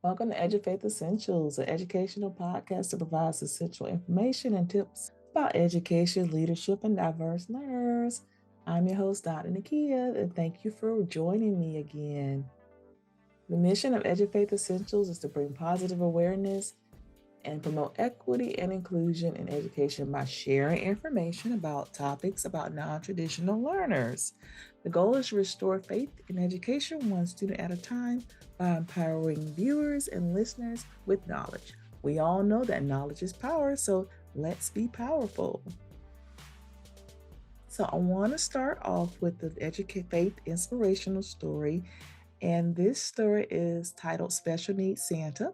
Welcome to EduFaith Essentials, an educational podcast that provides essential information and tips about education, leadership, and diverse learners. I'm your host, Dr. Nakia, and thank you for joining me again. The mission of EduFaith Essentials is to bring positive awareness and promote equity and inclusion in education by sharing information about topics about non-traditional learners. The goal is to restore faith in education one student at a time by empowering viewers and listeners with knowledge. We all know that knowledge is power, so let's be powerful. So I want to start off with the Educate Faith inspirational story, and this story is titled Special Needs Santa.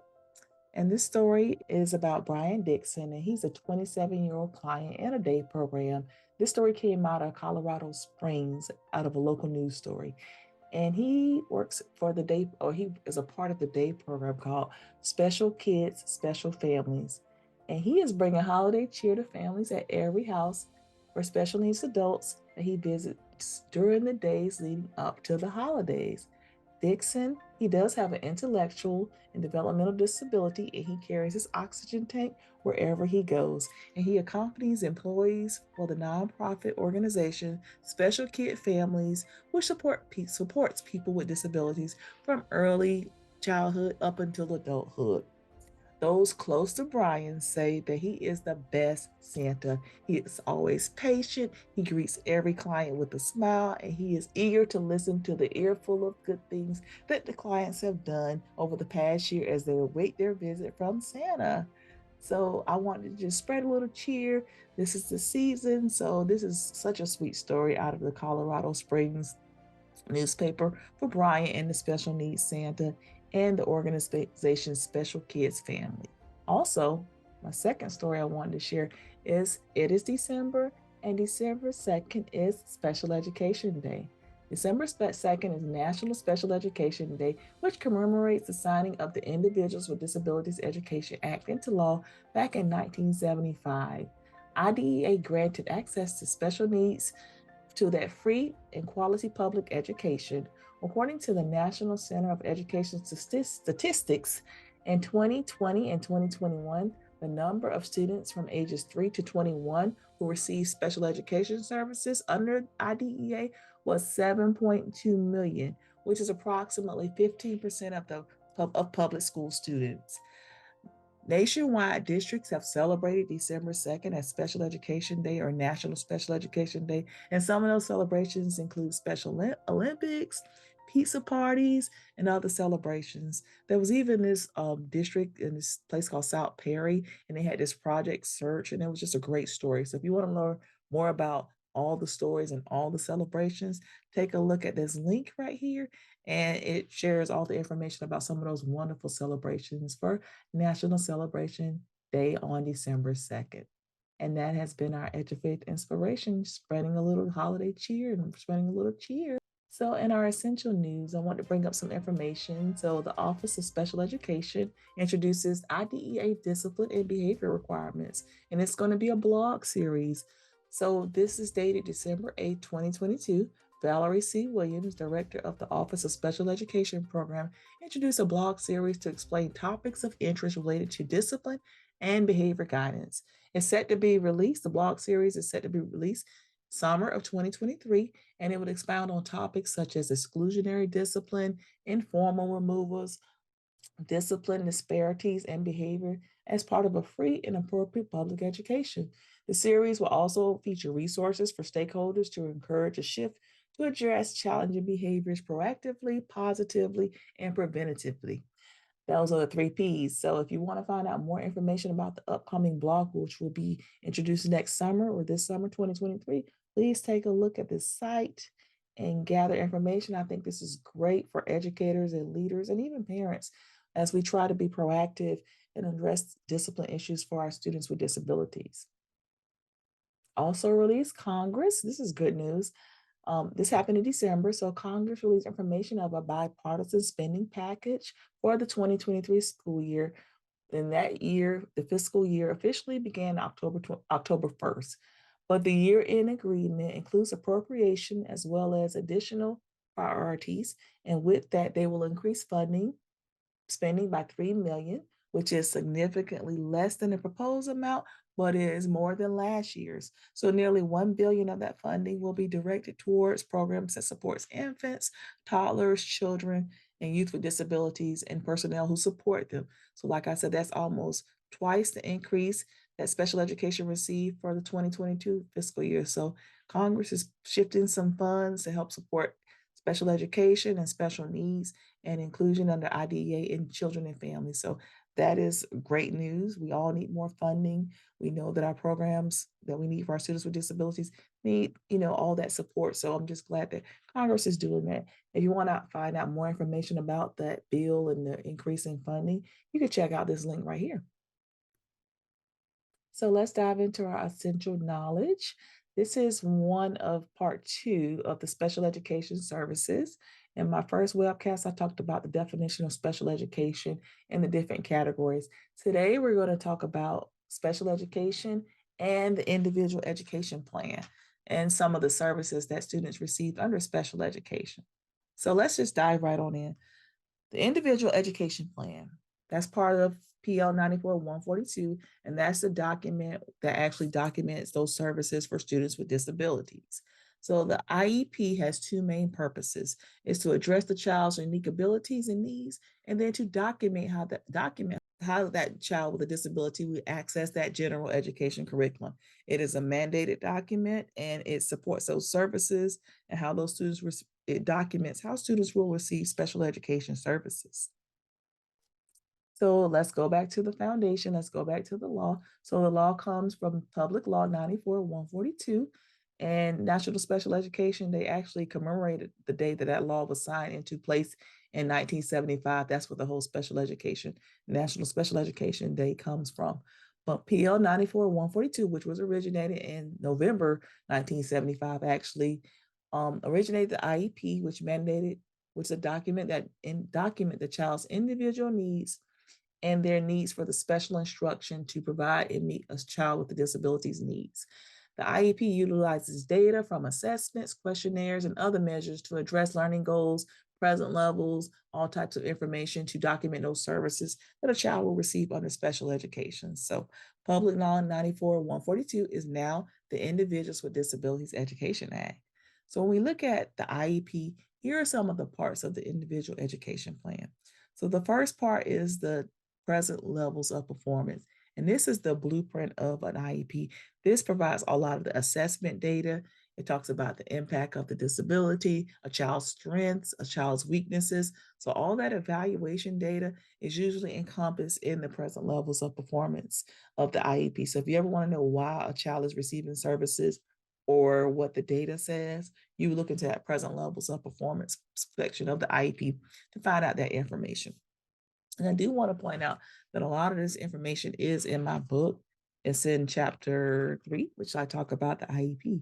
And this story is about Brian Dixon, and he's a 27-year-old client in a day program. This story came out of Colorado Springs, out of a local news story. And he works for the day, or he is a part of the day program called Special Kids, Special Families. And he is bringing holiday cheer to families at every house for special needs adults that he visits during the days leading up to the holidays. Dixon, he does have an intellectual and developmental disability, and he carries his oxygen tank wherever he goes. And he accompanies employees for the nonprofit organization Special Kid Families, which supports people with disabilities from early childhood up until adulthood. Those close to Brian say that he is the best Santa. He is always patient. He greets every client with a smile, and he is eager to listen to the earful of good things that the clients have done over the past year as they await their visit from Santa. So I wanted to just spread a little cheer. This is the season. So this is such a sweet story out of the Colorado Springs newspaper for Brian and the Special Needs Santa and the organization's Special Kids Family. Also, my second story I wanted to share is it is December, and December 2nd is Special Education Day. December 2nd is National Special Education Day, which commemorates the signing of the Individuals with Disabilities Education Act into law back in 1975. IDEA granted access to special needs to that free and quality public education. According to the National Center of Education Statistics, in 2020 and 2021, the number of students from ages 3 to 21 who received special education services under IDEA was 7.2 million, which is approximately 15% of public school students. Nationwide districts have celebrated December 2nd as Special Education Day or National Special Education Day, and some of those celebrations include Special Olympics, pizza parties, and other celebrations. There was even this district in this place called South Perry, and they had this Project Search, and it was just a great story. So if you want to learn more about all the stories and all the celebrations, take a look at this link right here, and it shares all the information about some of those wonderful celebrations for National Celebration Day on December 2nd. And that has been our Edufaith inspiration, spreading a little holiday cheer and spreading a little cheer. So, in our essential news, I want to bring up some information. So, the Office of Special Education introduces IDEA discipline and behavior requirements, and it's going to be a blog series. So, this is dated December 8th, 2022. Valerie C. Williams, Director of the Office of Special Education Program, introduced a blog series to explain topics of interest related to discipline and behavior guidance. It's set to be released, the blog series is set to be released summer of 2023, and it would expound on topics such as exclusionary discipline, informal removals, discipline disparities, and behavior as part of a free and appropriate public education. The series will also feature resources for stakeholders to encourage a shift to address challenging behaviors proactively, positively, and preventatively. Those are the three P's. So if you want to find out more information about the upcoming blog, which will be introduced next summer or this summer 2023, please take a look at this site and gather information. I think this is great for educators and leaders and even parents as we try to be proactive and address discipline issues for our students with disabilities. Also released Congress. This is good news. This happened in December, so Congress released information of a bipartisan spending package for the 2023 school year. In that year, the fiscal year officially began October 1st, but the year-end agreement includes appropriation as well as additional priorities, and with that, they will increase funding spending by 3 million, which is significantly less than the proposed amount, but it is more than last year's. So nearly 1 billion of that funding will be directed towards programs that supports infants, toddlers, children, and youth with disabilities and personnel who support them. So like I said, that's almost twice the increase that special education received for the 2022 fiscal year. So Congress is shifting some funds to help support special education and special needs and inclusion under IDEA in children and families. So that is great news. We all need more funding. We know that our programs that we need for our students with disabilities need, all that support. So I'm just glad that Congress is doing that. If you want to find out more information about that bill and the increase in funding, you can check out this link right here. So let's dive into our essential knowledge. This is one of part 2 of the special education services. In my first webcast, I talked about the definition of special education and the different categories. Today, we're going to talk about special education and the individual education plan and some of the services that students receive under special education. So let's just dive right on in. The individual education plan, that's part of PL 94-142, and that's the document that actually documents those services for students with disabilities. So the IEP has 2 main purposes, is to address the child's unique abilities and needs, and then to document how that child with a disability will access that general education curriculum. It is a mandated document and it supports those services and how those students, it documents how students will receive special education services. So let's go back to the foundation. Let's go back to the law. So the law comes from Public Law 94-142 and National Special Education. They actually commemorated the day that that law was signed into place in 1975. That's where the whole special education, National Special Education Day comes from. But PL 94-142, which was originated in November 1975, actually originated the IEP, which is a document that document the child's individual needs and their needs for the special instruction to provide and meet a child with a disability's needs. The IEP utilizes data from assessments, questionnaires, and other measures to address learning goals, present levels, all types of information to document those services that a child will receive under special education. So Public Law 94-142 is now the Individuals with Disabilities Education Act. So when we look at the IEP, here are some of the parts of the individual education plan. So the first part is the present levels of performance. And this is the blueprint of an IEP. This provides a lot of the assessment data. It talks about the impact of the disability, a child's strengths, a child's weaknesses. So all that evaluation data is usually encompassed in the present levels of performance of the IEP. So if you ever want to know why a child is receiving services or what the data says, you look into that present levels of performance section of the IEP to find out that information. And I do want to point out that a lot of this information is in my book. It's in chapter 3, which I talk about the IEP.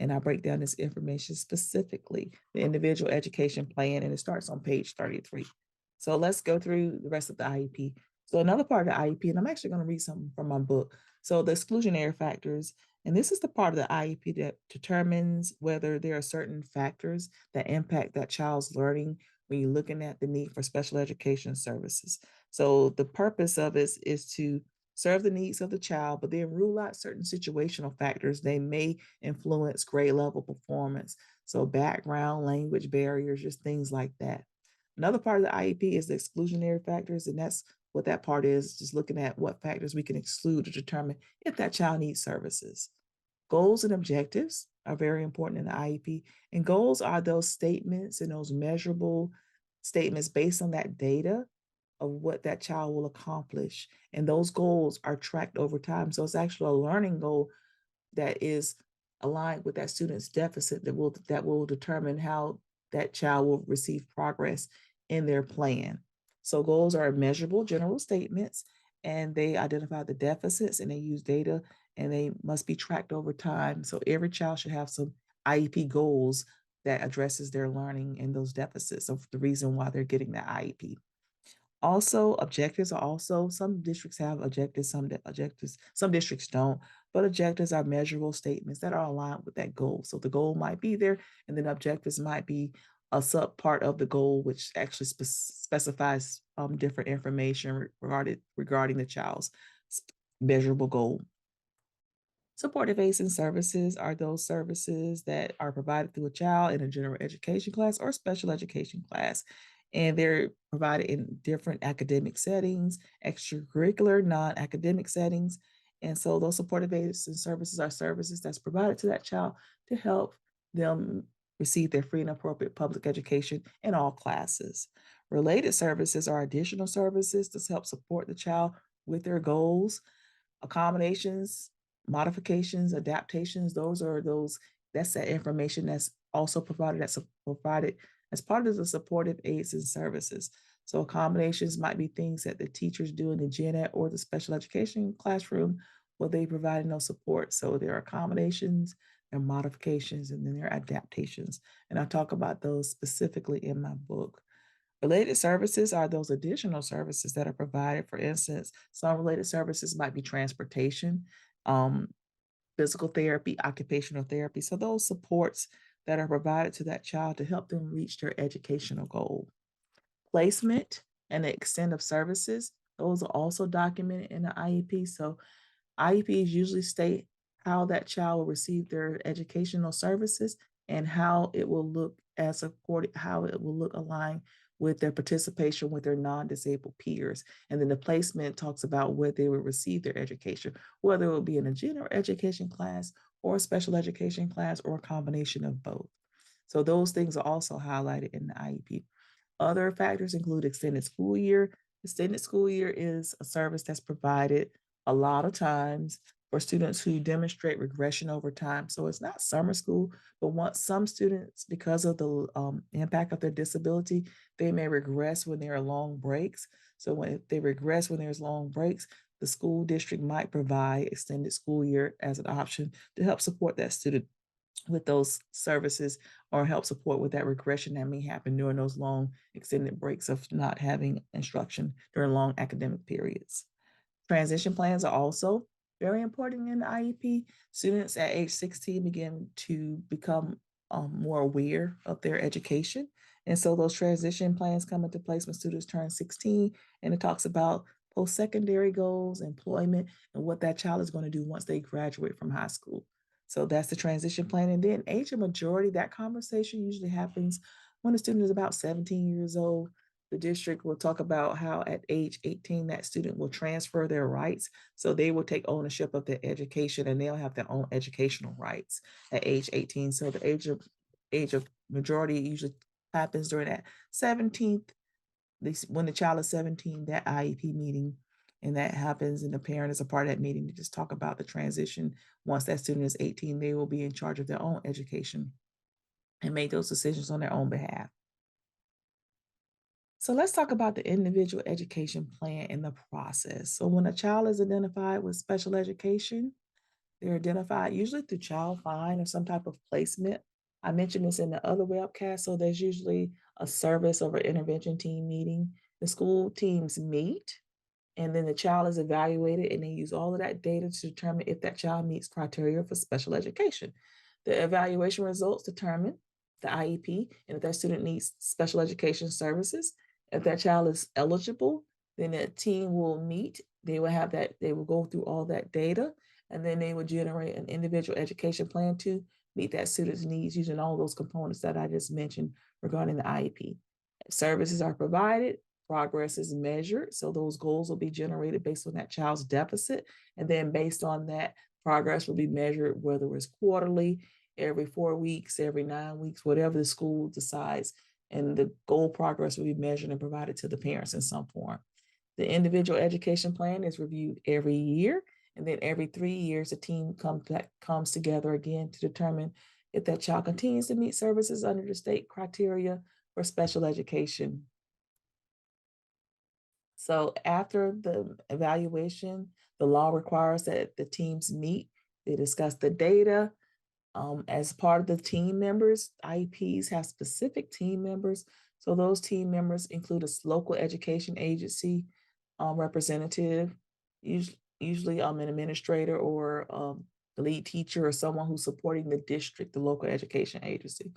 And I break down this information specifically, the individual education plan, and it starts on page 33. So let's go through the rest of the IEP. So another part of the IEP, and I'm actually going to read something from my book. So the exclusionary factors, and this is the part of the IEP that determines whether there are certain factors that impact that child's learning when you're looking at the need for special education services. So the purpose of it is to serve the needs of the child, but then rule out certain situational factors. They may influence grade level performance. So background, language barriers, just things like that. Another part of the IEP is the exclusionary factors, and that's what that part is, just looking at what factors we can exclude to determine if that child needs services. Goals and objectives are very important in the IEP. And goals are those statements and those measurable statements based on that data of what that child will accomplish. And those goals are tracked over time. So it's actually a learning goal that is aligned with that student's deficit that will determine how that child will receive progress in their plan. So goals are measurable general statements, and they identify the deficits and they use data, and they must be tracked over time. So every child should have some IEP goals that addresses their learning and those deficits of the reason why they're getting that IEP. Also, objectives are also, some districts have objectives, some districts don't, but objectives are measurable statements that are aligned with that goal. So the goal might be there, and then objectives might be a sub part of the goal, which actually specifies different information regarding the child's measurable goal. Supportive aids and services are those services that are provided through a child in a general education class or special education class. And they're provided in different academic settings, extracurricular, non academic settings. And so those supportive aids and services are services that's provided to that child to help them receive their free and appropriate public education in all classes. Related services are additional services to help support the child with their goals. Accommodations, modifications, adaptations, that's that information that's also provided as part of the supportive aids and services. So accommodations might be things that the teachers do in the gen ed or the special education classroom where they provide no support. So there are accommodations, there are modifications, and then there are adaptations. And I talk about those specifically in my book. Related services are those additional services that are provided. For instance, some related services might be transportation, um, physical therapy, occupational therapy. So those supports that are provided to that child to help them reach their educational goal. Placement and the extent of services, those are also documented in the IEP. So IEPs usually state how that child will receive their educational services and how it will look how it will look aligned with their participation with their non-disabled peers. And then the placement talks about where they will receive their education, whether it will be in a general education class or a special education class or a combination of both. So those things are also highlighted in the IEP. Other factors include extended school year. Extended school year is a service that's provided a lot of times for students who demonstrate regression over time. So it's not summer school, but once some students, because of the impact of their disability, they may regress when there are long breaks. So if they regress when there's long breaks, the school district might provide extended school year as an option to help support that student with those services or help support with that regression that may happen during those long extended breaks of not having instruction during long academic periods. Transition plans are also very important in the IEP. Students at age 16 begin to become more aware of their education. And so those transition plans come into place when students turn 16, and it talks about post-secondary goals, employment, and what that child is going to do once they graduate from high school. So that's the transition plan. And then age of majority, that conversation usually happens when the student is about 17 years old. The district will talk about how at age 18, that student will transfer their rights. So they will take ownership of their education and they'll have their own educational rights at age 18. So the age of majority usually happens during that 17th, when the child is 17, that IEP meeting, and that happens, and the parent is a part of that meeting to just talk about the transition. Once that student is 18, they will be in charge of their own education and make those decisions on their own behalf. So let's talk about the individual education plan and the process. So when a child is identified with special education, they're identified usually through child find or some type of placement. I mentioned this in the other webcast. So there's usually a service or an intervention team meeting. The school teams meet, and then the child is evaluated, and they use all of that data to determine if that child meets criteria for special education. The evaluation results determine the IEP and if that student needs special education services. If that child is eligible, then the team will meet. They will go through all that data, and then they will generate an individual education plan to meet that student's needs using all those components that I just mentioned regarding the IEP. Services are provided, progress is measured. So those goals will be generated based on that child's deficit. And then based on that, progress will be measured, whether it's quarterly, every 4 weeks, every 9 weeks, whatever the school decides. And the goal progress will be measured and provided to the parents in some form. The individual education plan is reviewed every year. And then every 3 years, a team comes together again to determine if that child continues to meet services under the state criteria for special education. So after the evaluation, the law requires that the teams meet. They discuss the data. As part of the team members, IEPs have specific team members. So those team members include a local education agency representative, usually an administrator or the lead teacher or someone who's supporting the district, the local education agency.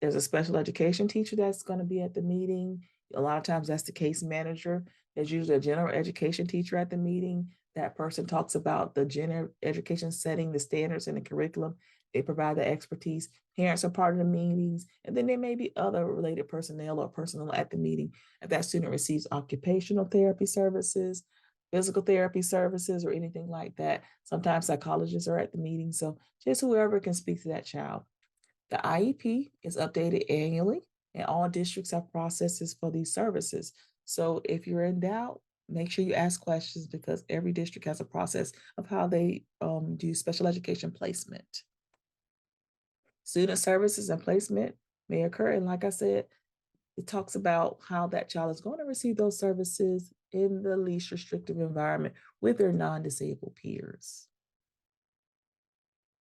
There's a special education teacher that's going to be at the meeting. A lot of times that's the case manager. There's usually a general education teacher at the meeting. That person talks about the general education setting, the standards and the curriculum. They provide the expertise. Parents are part of the meetings. And then there may be other related personnel or personnel at the meeting. If that student receives occupational therapy services, physical therapy services, or anything like that, sometimes psychologists are at the meeting. So just whoever can speak to that child. The IEP is updated annually, and all districts have processes for these services. So if you're in doubt, make sure you ask questions because every district has a process of how they do special education placement. Student services and placement may occur. And like I said, it talks about how that child is going to receive those services in the least restrictive environment with their non-disabled peers.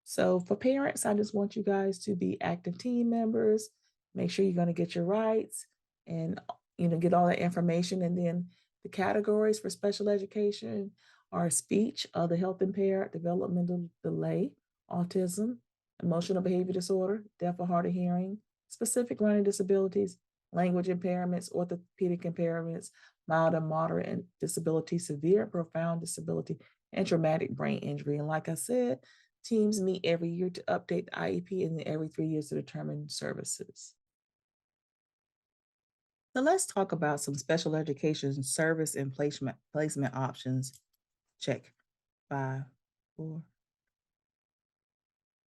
So for parents, I just want you guys to be active team members. Make sure you're going to get your rights and get all that information. And then the categories for special education are speech, other health impaired, developmental delay, autism, emotional behavior disorder, deaf or hard of hearing, specific learning disabilities, language impairments, orthopedic impairments, mild and moderate disability, severe and profound disability, and traumatic brain injury. And like I said, teams meet every year to update the IEP and then every 3 years to determine services. So let's talk about some special education service and placement options. Check 5, 4.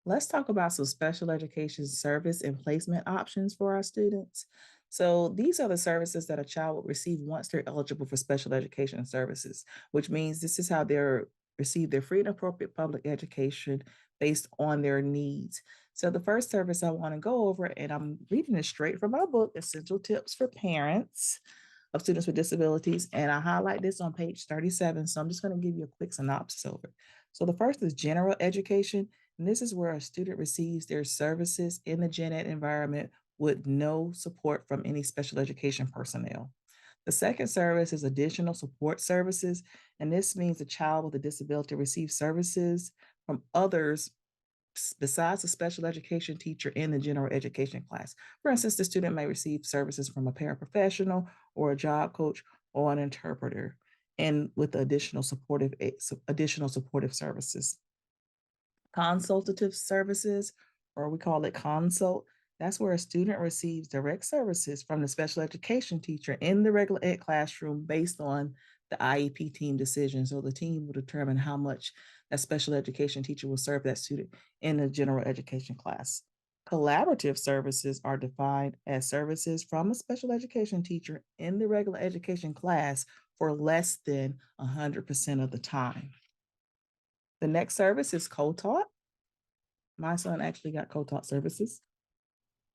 Let's talk about some special education service and placement options for our students. So these are the services that a child will receive once they're eligible for special education services, which means this is how they're receive their free and appropriate public education based on their needs. So the first service I want to go over, and I'm reading this straight from my book, Essential Tips for Parents of Students with Disabilities, and I highlight this on page 37. So I'm just going to give you a quick synopsis over it. So the first is general education. And this is where a student receives their services in the gen ed environment with no support from any special education personnel. The second service is additional support services, and this means a child with a disability receives services from others besides the special education teacher in the general education class. For instance, the student may receive services from a paraprofessional or a job coach or an interpreter, and with additional supportive services. Consultative services, or we call it consult. That's where a student receives direct services from the special education teacher in the regular ed classroom based on the IEP team decision. So the team will determine how much that special education teacher will serve that student in the general education class. Collaborative services are defined as services from a special education teacher in the regular education class for less than 100% of the time. The next service is co-taught. My son actually got co-taught services,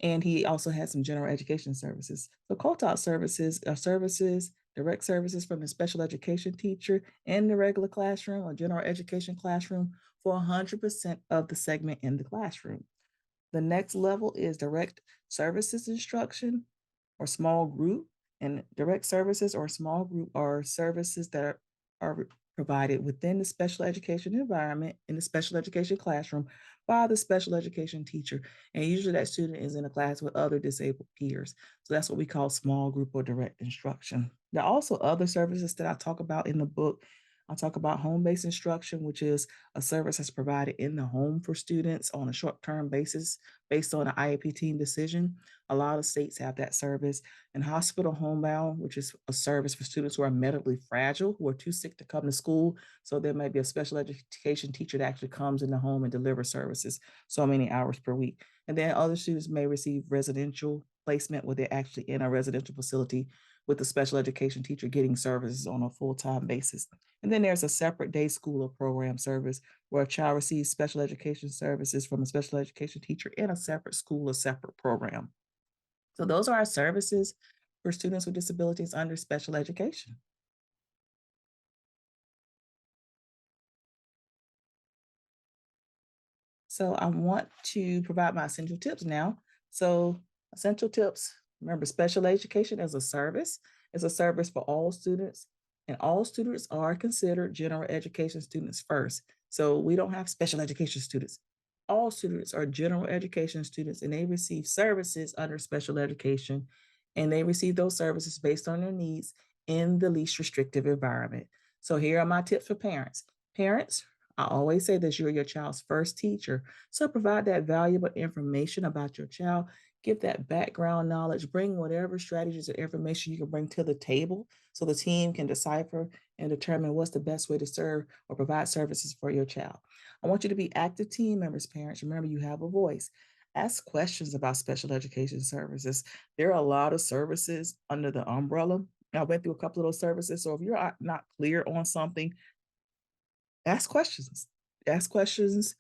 and he also had some general education services. So co-taught services are services, direct services from the special education teacher in the regular classroom or general education classroom for 100% of the segment in the classroom. The next level is direct services instruction or small group, and direct services or small group are services that are provided within the special education environment in the special education classroom by the special education teacher. And usually that student is in a class with other disabled peers. So that's what we call small group or direct instruction. There are also other services that I talk about in the book. I'll talk about home-based instruction, which is a service that's provided in the home for students on a short-term basis based on an IEP team decision. A lot of states have that service. And hospital homebound, which is a service for students who are medically fragile, who are too sick to come to school. So there may be a special education teacher that actually comes in the home and delivers services so many hours per week. And then other students may receive residential placement where they're actually in a residential facility with the special education teacher getting services on a full-time basis. And then there's a separate day school or program service where a child receives special education services from a special education teacher in a separate school or separate program. So those are our services for students with disabilities under special education. So I want to provide my essential tips now. So essential tips, remember special education is a service. It's a service for all students, and all students are considered general education students first. So we don't have special education students. all students are general education students and they receive services under special education, and they receive those services based on their needs in the least restrictive environment. So here are my tips for parents. Parents, I always say this, you're your child's first teacher. So provide that valuable information about your child, give that background knowledge, bring whatever strategies or information you can bring to the table so the team can decipher and determine what's the best way to serve or provide services for your child. I want you to be active team members, parents. Remember, you have a voice. Ask questions about special education services. There are a lot of services under the umbrella. I went through a couple of those services. So if you're not clear on something, ask questions. Ask questions,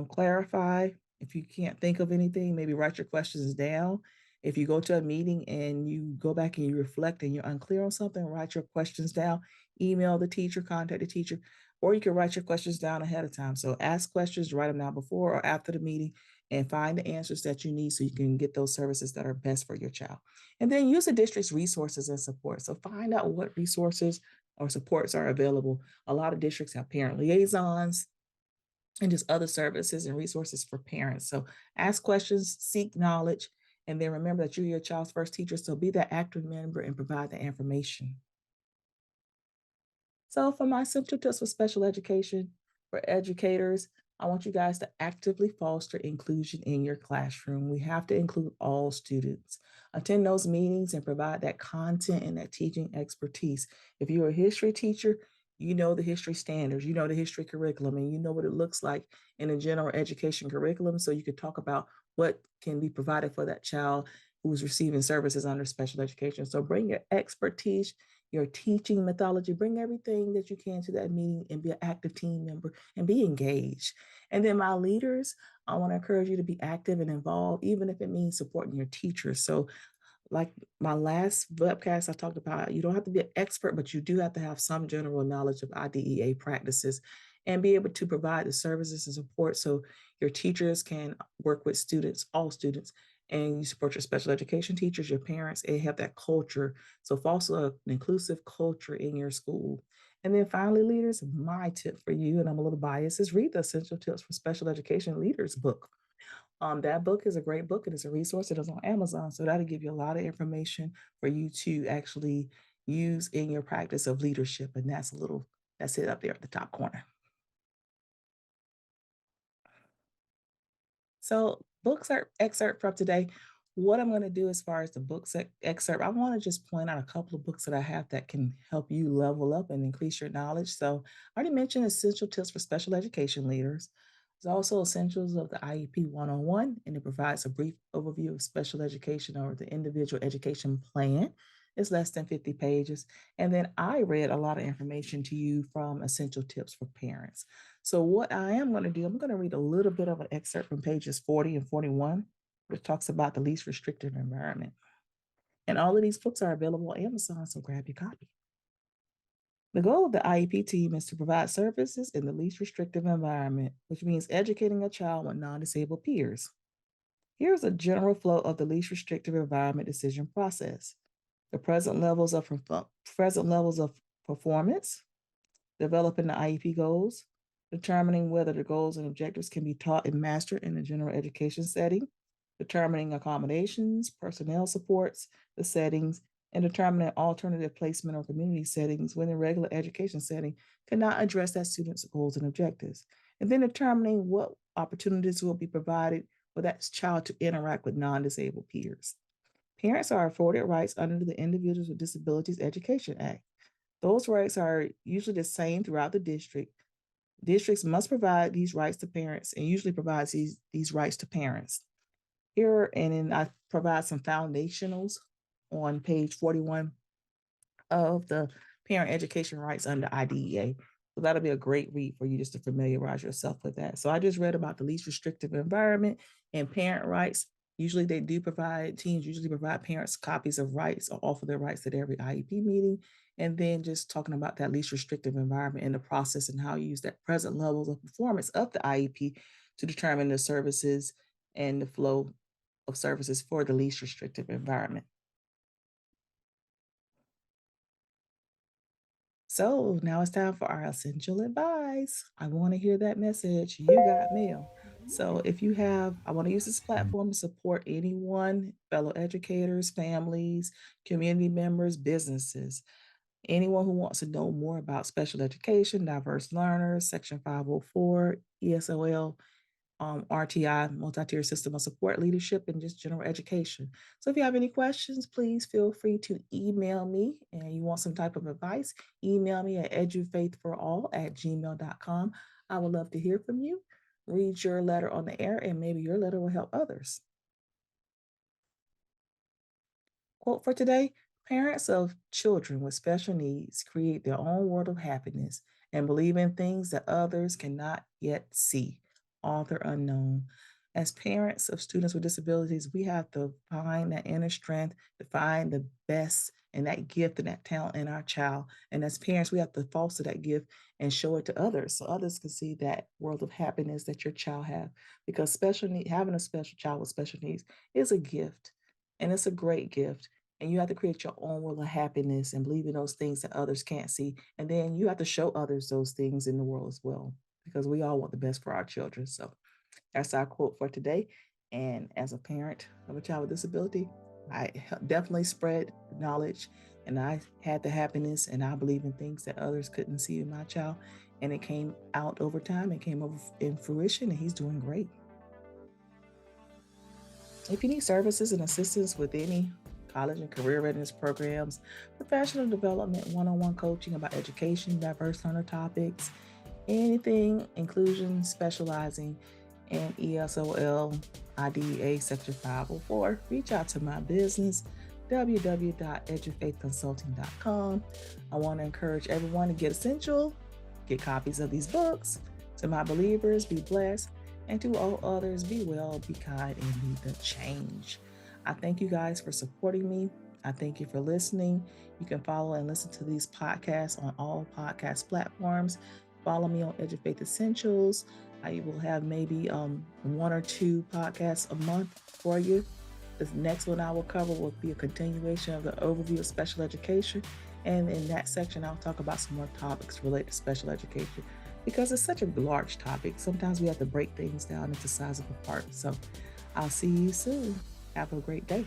clarify. If you can't think of anything, maybe write your questions down. If you go to a meeting and you go back and you reflect and you're unclear on something, write your questions down, email the teacher, contact the teacher, or you can write your questions down ahead of time. So ask questions, write them down before or after the meeting, and find the answers that you need so you can get those services that are best for your child. And then use the district's resources and support. So find out what resources or supports are available. A lot of districts have parent liaisons and just other services and resources for parents. So ask questions, seek knowledge, and then remember that you're your child's first teacher. So be that active member and provide the information. So, for my central tips for special education for educators, I want you guys to actively foster inclusion in your classroom. We have to include all students. Attend those meetings and provide that content and that teaching expertise. If you're a history teacher, you know the history standards, you know the history curriculum, and you know what it looks like in a general education curriculum. So you could talk about what can be provided for that child who's receiving services under special education. So bring your expertise, your teaching methodology, bring everything that you can to that meeting and be an active team member and be engaged. And then my leaders, I want to encourage you to be active and involved, even if it means supporting your teachers. So like my last webcast, I talked about you don't have to be an expert, but you do have to have some general knowledge of IDEA practices and be able to provide the services and support so your teachers can work with students, all students, and you support your special education teachers, your parents, and have that culture. So foster an inclusive culture in your school. And then finally, leaders, my tip for you, and I'm a little biased, is read the Essential Tips for Special Education Leaders book. That book is a great book. It is a resource. It is on Amazon. So that'll give you a lot of information for you to actually use in your practice of leadership. And that's it up there at the top corner. So, books are excerpt from today. What I'm going to do as far as the books excerpt, I want to just point out a couple of books that I have that can help you level up and increase your knowledge. So, I already mentioned Essential Tips for Special Education Leaders. There's also Essentials of the IEP 101, and it provides a brief overview of special education or the individual education plan. It's less than 50 pages. And then I read a lot of information to you from Essential Tips for Parents. So what I am going to do, I'm going to read a little bit of an excerpt from pages 40 and 41, which talks about the least restrictive environment. And all of these books are available on Amazon, so grab your copy. The goal of the IEP team is to provide services in the least restrictive environment, which means educating a child with non-disabled peers. Here's a general flow of the least restrictive environment decision process. The present levels of performance, developing the IEP goals, determining whether the goals and objectives can be taught and mastered in a general education setting, determining accommodations, personnel supports, the settings, and determining alternative placement or community settings when the regular education setting cannot address that student's goals and objectives, and then determining what opportunities will be provided for that child to interact with non-disabled peers. Parents are afforded rights under the Individuals with Disabilities Education Act. Those rights are usually the same throughout the district. Districts must provide these rights to parents and usually provides these rights to parents. Here, and then I provide some foundationals on page 41 of the parent education rights under IDEA. So that'll be a great read for you just to familiarize yourself with that. So I just read about the least restrictive environment and parent rights. Usually they do provide, teams usually provide parents copies of rights or offer their rights at every IEP meeting. And then just talking about that least restrictive environment in the process and how you use that present levels of performance of the IEP to determine the services and the flow of services for the least restrictive environment. So now it's time for our essential advice. I want to hear that message. You got mail. So I want to use this platform to support anyone, fellow educators, families, community members, businesses, anyone who wants to know more about special education, diverse learners, Section 504, ESOL, RTI, multi-tier system of support, leadership, and just general education. So if you have any questions, please feel free to email me, and you want some type of advice, email me at edufaithforall@gmail.com. I would love to hear from you, read your letter on the air, and maybe your letter will help others. Quote for today: parents of children with special needs create their own world of happiness and believe in things that others cannot yet see. Author unknown. As parents of students with disabilities, we have to find that inner strength, to find the best and that gift and that talent in our child. And as parents, we have to foster that gift and show it to others so others can see that world of happiness that your child have. Because having a special child with special needs is a gift, and it's a great gift, and you have to create your own world of happiness and believe in those things that others can't see. And then you have to show others those things in the world as well, because we all want the best for our children. So that's our quote for today. And as a parent of a child with disability, definitely spread knowledge, and I had the happiness, and I believe in things that others couldn't see in my child. And it came out over time, it came over in fruition, and he's doing great. If you need services and assistance with any college and career readiness programs, professional development, one on one coaching about education, diverse learner topics, anything inclusion, specializing in ESOL, IDEA Section 504, reach out to my business, www.edufaithconsulting.com. I want to encourage everyone to get essential, get copies of these books. To my believers, be blessed. And to all others, be well, be kind, and be the change. I thank you guys for supporting me. I thank you for listening. You can follow and listen to these podcasts on all podcast platforms. Follow me on EduFaith Essentials. I will have maybe one or two podcasts a month for you. The next one I will cover will be a continuation of the overview of special education. And in that section, I'll talk about some more topics related to special education, because it's such a large topic. Sometimes we have to break things down into sizable parts. So I'll see you soon. Have a great day.